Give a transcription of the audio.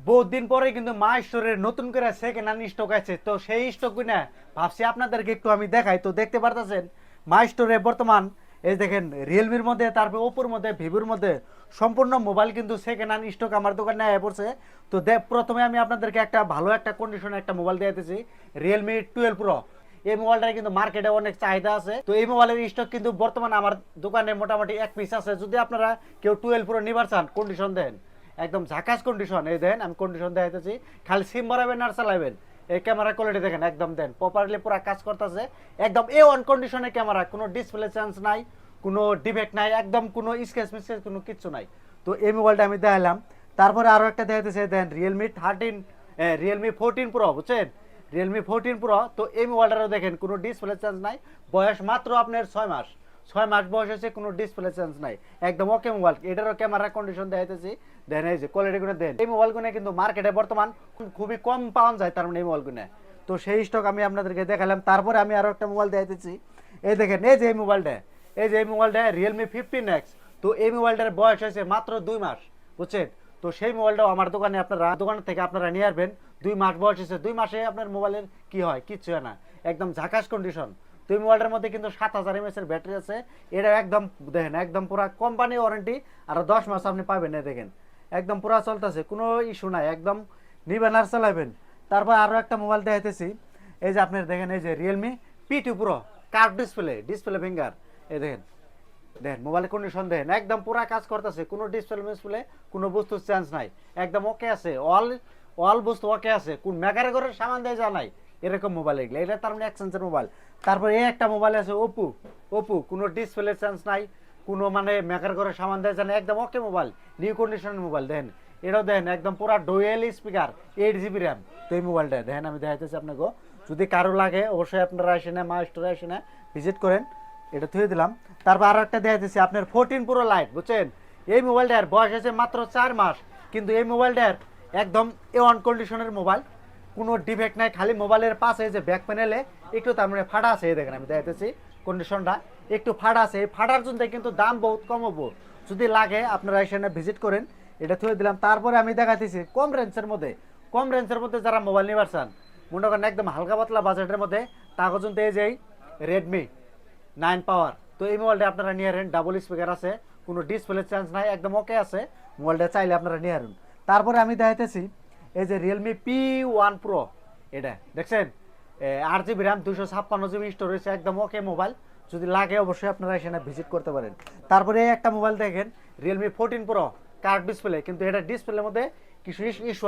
বহুত দিন পরে কিন্তু মা স্টোরের নতুন করে সেকেন্ড হ্যান্ড স্টক আছে, তো সেই স্টক কিনা ভাবছি আপনাদেরকে একটু আমি দেখাই। তো দেখতে পারতেছেন মা স্টোরে বর্তমান এই দেখেন রিয়েলমির মধ্যে, তারপর ওপোর মধ্যে, ভিভোর মধ্যে সম্পূর্ণ মোবাইল কিন্তু সেকেন্ড হ্যান্ড স্টক আমার দোকানে আয়া পড়ছে। তো প্রথমে আমি আপনাদেরকে একটা ভালো একটা কন্ডিশনে একটা মোবাইল দিয়ে দিতেছি, রিয়েলমি 12 প্রো। এই মোবাইলটার কিন্তু মার্কেটে অনেক চাহিদা আছে। তো এই মোবাইলের স্টক কিন্তু বর্তমানে আমার দোকানে মোটামুটি এক পিস আছে। যদি আপনারা কেউ 12 প্রো নিবার চান, কন্ডিশন দেন একদম ঝাকাস কন্ডিশন। এই দেন আমি কন্ডিশন দেখাইতেছি, খালি সিম ভরাবেন আর চালাবেন। এই ক্যামেরা কোয়ালিটি দেখেন একদম দেন প্রপারলি পুরো কাজ করতেছে, একদম A1 কন্ডিশনের ক্যামেরা, কোনো ডিসপ্লে চেঞ্জ নাই, কোনো ডিফেক্ট নাই, একদম কোনো স্ক্র্যাচ মিসক্র্যাচ কোনো কিচ্ছু নাই। তো এই মোবাইলটা আমি দেখালাম। তারপরে আরও একটা দেখাইতেছে দেন রিয়েলমি 14 প্রো, বুঝছেন? Realme 14 pro. তো এই মোবাইলটারও দেখেন কোনো ডিসপ্লে চেঞ্জ নাই, বয়স মাত্র আপনার 6 মাস। 6 মাস বয়স হয়েছে, কোনো ডিসপ্লে চেঞ্জ নাই, একদম ওকে মোবাইল। এটারও ক্যামেরা কন্ডিশন দেখাইতেছি, দেন এই যে কোয়ালিটিগুলো দেন। এই মোবাইলগুলো কিন্তু মার্কেটে বর্তমান খুবই কম পাওয়া যায়, তার মানে এই মোবাইলগুলো। তো সেই স্টক আমি আপনাদেরকে দেখালাম। তারপরে আমি আরও একটা মোবাইল দেখাইতেছি, এই দেখেন এই যে এই মোবাইলটা, এই যে এই মোবাইলটা রিয়েলমি 15X। তো এই মোবাইলটার বয়স হয়েছে মাত্র 2 মাস, বুঝছেন? তো সেই মোবাইলটাও আমার দোকানে আপনারা দোকান থেকে আপনারা নিয়ে আসবেন। 2 মাস বয়স হয়েছে, 2 মাসে আপনার মোবাইলের কি হয়, কিচ্ছু হয় না, একদম ঝাকাস কন্ডিশন। তো এই মোবাইলটার মধ্যে কিন্তু 7000 mAh এর ব্যাটারি আছে। এটা একদম দেখেন একদম পুরো কোম্পানি ওয়ারেন্টি, আর 10 মাস আপনি পাবেন। না দেখেন একদম পুরো চলতেছে, কোনো ইস্যু নাই, একদম নিবেন আর চালাবেন। তারপর আরও একটা মোবাইল দেখাইতেছি, এই যে আপনার দেখেন এই যে Realme P2 Pro, curve display finger. এই দেখেন দেখেন মোবাইলের কন্ডিশন দেখেন একদম পুরা কাজ করতেছে, কোনো ডিসপ্লে কোনো বস্তু চেঞ্জ নাই, একদম ওকে আছে, অল বস্তু ওকে আছে, কোন মেকারে ঘরের সামান দিয়ে যা নাই এরকম মোবাইল এগুলো। এটা তার মানে এক্সচেঞ্জের মোবাইল। তারপর এই একটা মোবাইল আছে ওপো, কোনো ডিসপ্লে চেঞ্জ নাই, কোনো মানে মেকার ঘরের সামান দেয় জানে, একদম ওকে মোবাইল, নিউ কন্ডিশনের মোবাইল। দেখেন এটাও দেখেন একদম পুরা ডুয়েল স্পিকার, 8 GB র্যাম। তো এই মোবাইলটা দেখেন আমি দেখাইতেছি আপনাকে, যদি কারো লাগে অবশ্যই আপনারা আসে না, মা স্টোরে আসে না, ভিজিট করেন। এটা থুয়ে দিলাম। তারপর আরও একটা দেখাইতেছি আপনার 14 Pro লাইট, বুঝছেন? এই মোবাইলটার বয়স আছে মাত্র 4 মাস, কিন্তু এই মোবাইলটার একদম A1 কন্ডিশনের মোবাইল, কোনো ডিফেক্ট নাই। খালি মোবাইলের পাশে যে ব্যাক প্যানেলে একটু তার মানে ফাটা আছে, এই দেখেন আমি দেখাইতেছি কন্ডিশনটা একটু ফাটা আছে। এই ফাটার জন্য কিন্তু দাম বহুত কমাবো, যদি লাগে আপনারা এখানে ভিজিট করেন। এটা থুয়ে দিলাম। তারপরে আমি দেখাইতেছি কম রেঞ্জের মধ্যে যারা মোবাইল নিবার চান, মনে করেন একদম হালকা পাতলা বাজেটের মধ্যে, তা পর্যন্ত এই যে Redmi 9 পাওয়ার। তো এই মোবাইলটা আপনারা নিয়ে হারেন, ডাবল স্পিকার আছে, কোনো ডিসপ্লে চেঞ্জ নাই, একদম ওকে আছে মোবাইলটা, চাইলে আপনারা নিয়ে হারুন। তারপরে আমি দেখাইতেছি এই যে Realme P1 Pro, এটা দেখছেন 8 GB র্যাম, 256 GB স্টোরেজ, একদম ওকে মোবাইল। যদি লাগে অবশ্যই আপনারা এখানে ভিজিট করতে পারেন। তারপরে একটা মোবাইল দেখেন Realme 14 Pro, কার্ভ ডিসপ্লে, কিন্তু এটা ডিসপ্লের মধ্যে কিছু ইস্যু